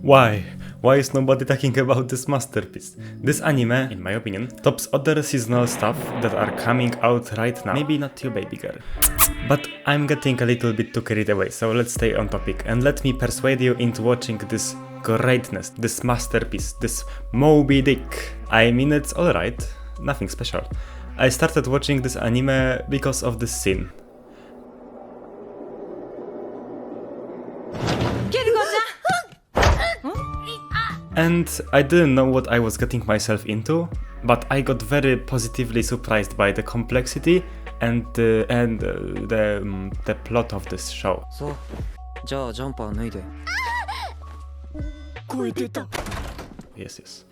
Why? Why is nobody talking about this masterpiece? This anime, in my opinion, tops other seasonal stuff that are coming out right now. Maybe not you, baby girl. But I'm getting a little bit too carried away, so let's stay on topic and let me persuade you into watching this greatness, this masterpiece, this Moby Dick. I mean, it's alright, nothing special. I started watching this anime because of this scene. And I didn't know what I was getting myself into, but I got very positively surprised by the complexity and the plot of this show. So, じゃあジャンパー脱いで。声出た。 Yes.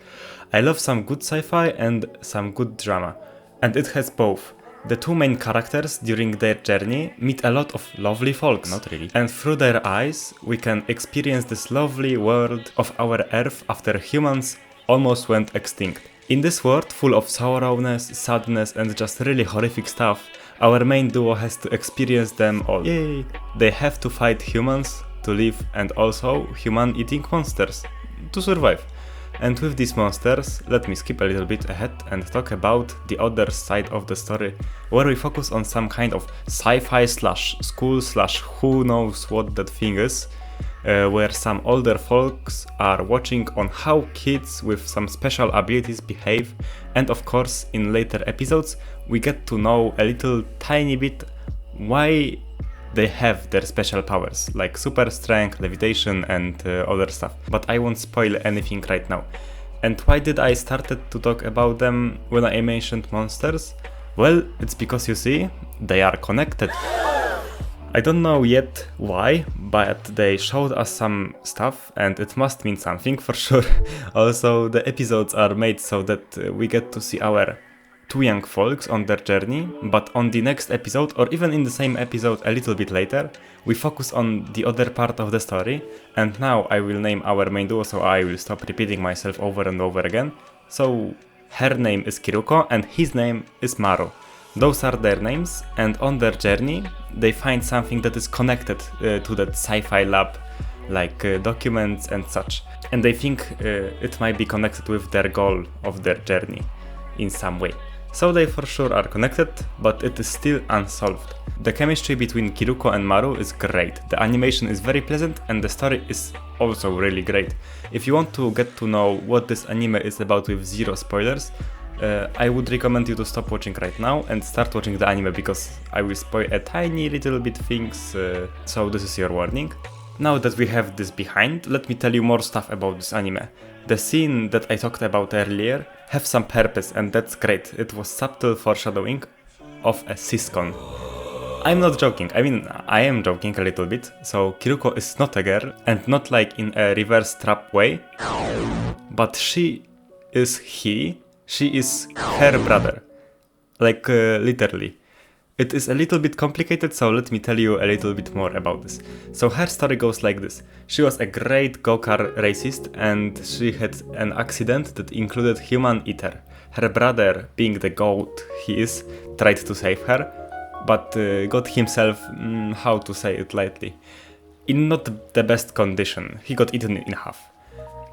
I love some good sci-fi and some good drama, and it has both. The two main characters during their journey meet a lot of lovely folks, not really, and through their eyes we can experience this lovely world of our Earth after humans almost went extinct. In this world full of sorrowness, sadness and just really horrific stuff, our main duo has to experience them all. Yay! They have to fight humans to live and also human-eating monsters to survive. And with these monsters, let me skip a little bit ahead and talk about the other side of the story, where we focus on some kind of sci-fi slash school slash who knows what that thing is, where some older folks are watching on how kids with some special abilities behave, and of course in later episodes we get to know a little tiny bit why they have their special powers, like super strength, levitation and other stuff. But I won't spoil anything right now. And why did I started to talk about them when I mentioned monsters? Well, it's because you see, they are connected. I don't know yet why, but they showed us some stuff and it must mean something for sure. Also, the episodes are made so that we get to see our two young folks on their journey, but on the next episode, or even in the same episode a little bit later, we focus on the other part of the story, and now I will name our main duo so I will stop repeating myself over and over again. So, her name is Kiruko and his name is Maru. Those are their names, and on their journey, they find something that is connected to that sci-fi lab, like documents and such. And they think it might be connected with their goal of their journey in some way. So they for sure are connected, but it is still unsolved. The chemistry between Kiruko and Maru is great, the animation is very pleasant and the story is also really great. If you want to get to know what this anime is about with zero spoilers, I would recommend you to stop watching right now and start watching the anime because I will spoil a tiny little bit things, so this is your warning. Now that we have this behind, let me tell you more stuff about this anime. The scene that I talked about earlier have some purpose and that's great. It was subtle foreshadowing of a siscon. I'm not joking, I mean I am joking a little bit. So Kiruko is not a girl and not like in a reverse trap way, but she is her brother. Like literally. It is a little bit complicated, so let me tell you a little bit more about this. So her story goes like this. She was a great go-kart racist and she had an accident that included human eater. Her brother, being the goat he is, tried to save her, but got himself, how to say it lightly, in not the best condition. He got eaten in half.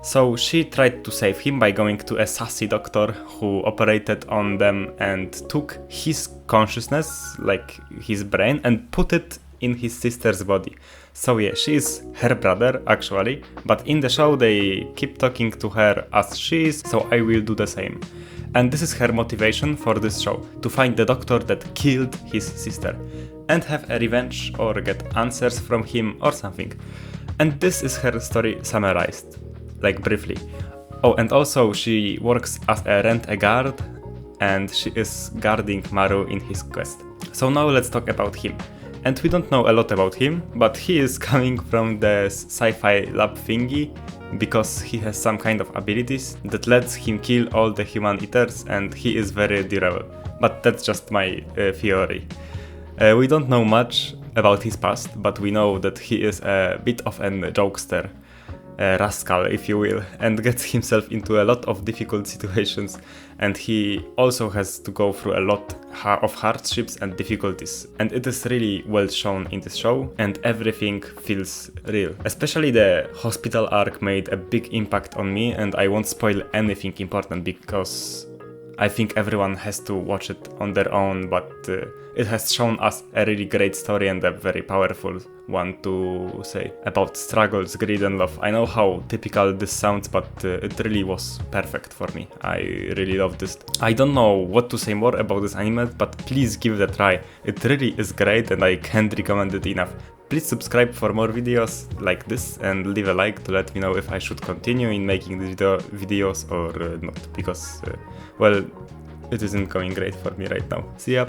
So she tried to save him by going to a sassy doctor who operated on them and took his consciousness, like his brain, and put it in his sister's body. So yeah, she is her brother actually, but in the show they keep talking to her as she is, so I will do the same. And this is her motivation for this show, to find the doctor that killed his sister and have a revenge or get answers from him or something. And this is her story summarized. Like briefly. Oh, and also she works as a rent-a-guard and she is guarding Maru in his quest. So now let's talk about him. And we don't know a lot about him, but he is coming from the sci-fi lab thingy because he has some kind of abilities that lets him kill all the human eaters and he is very durable. But that's just my theory. We don't know much about his past, but we know that he is a bit of a jokester. rascal, if you will, and gets himself into a lot of difficult situations, and he also has to go through a lot of hardships and difficulties, and it is really well shown in this show, and everything feels real. Especially the hospital arc made a big impact on me, and I won't spoil anything important because I think everyone has to watch it on their own, but it has shown us a really great story and a very powerful one to say about struggles, greed and love. I know how typical this sounds, but it really was perfect for me. I really love this. I don't know what to say more about this anime, but please give it a try. It really is great and I can't recommend it enough. Please subscribe for more videos like this and leave a like to let me know if I should continue in making these videos or not, because well, it isn't going great for me right now. See ya!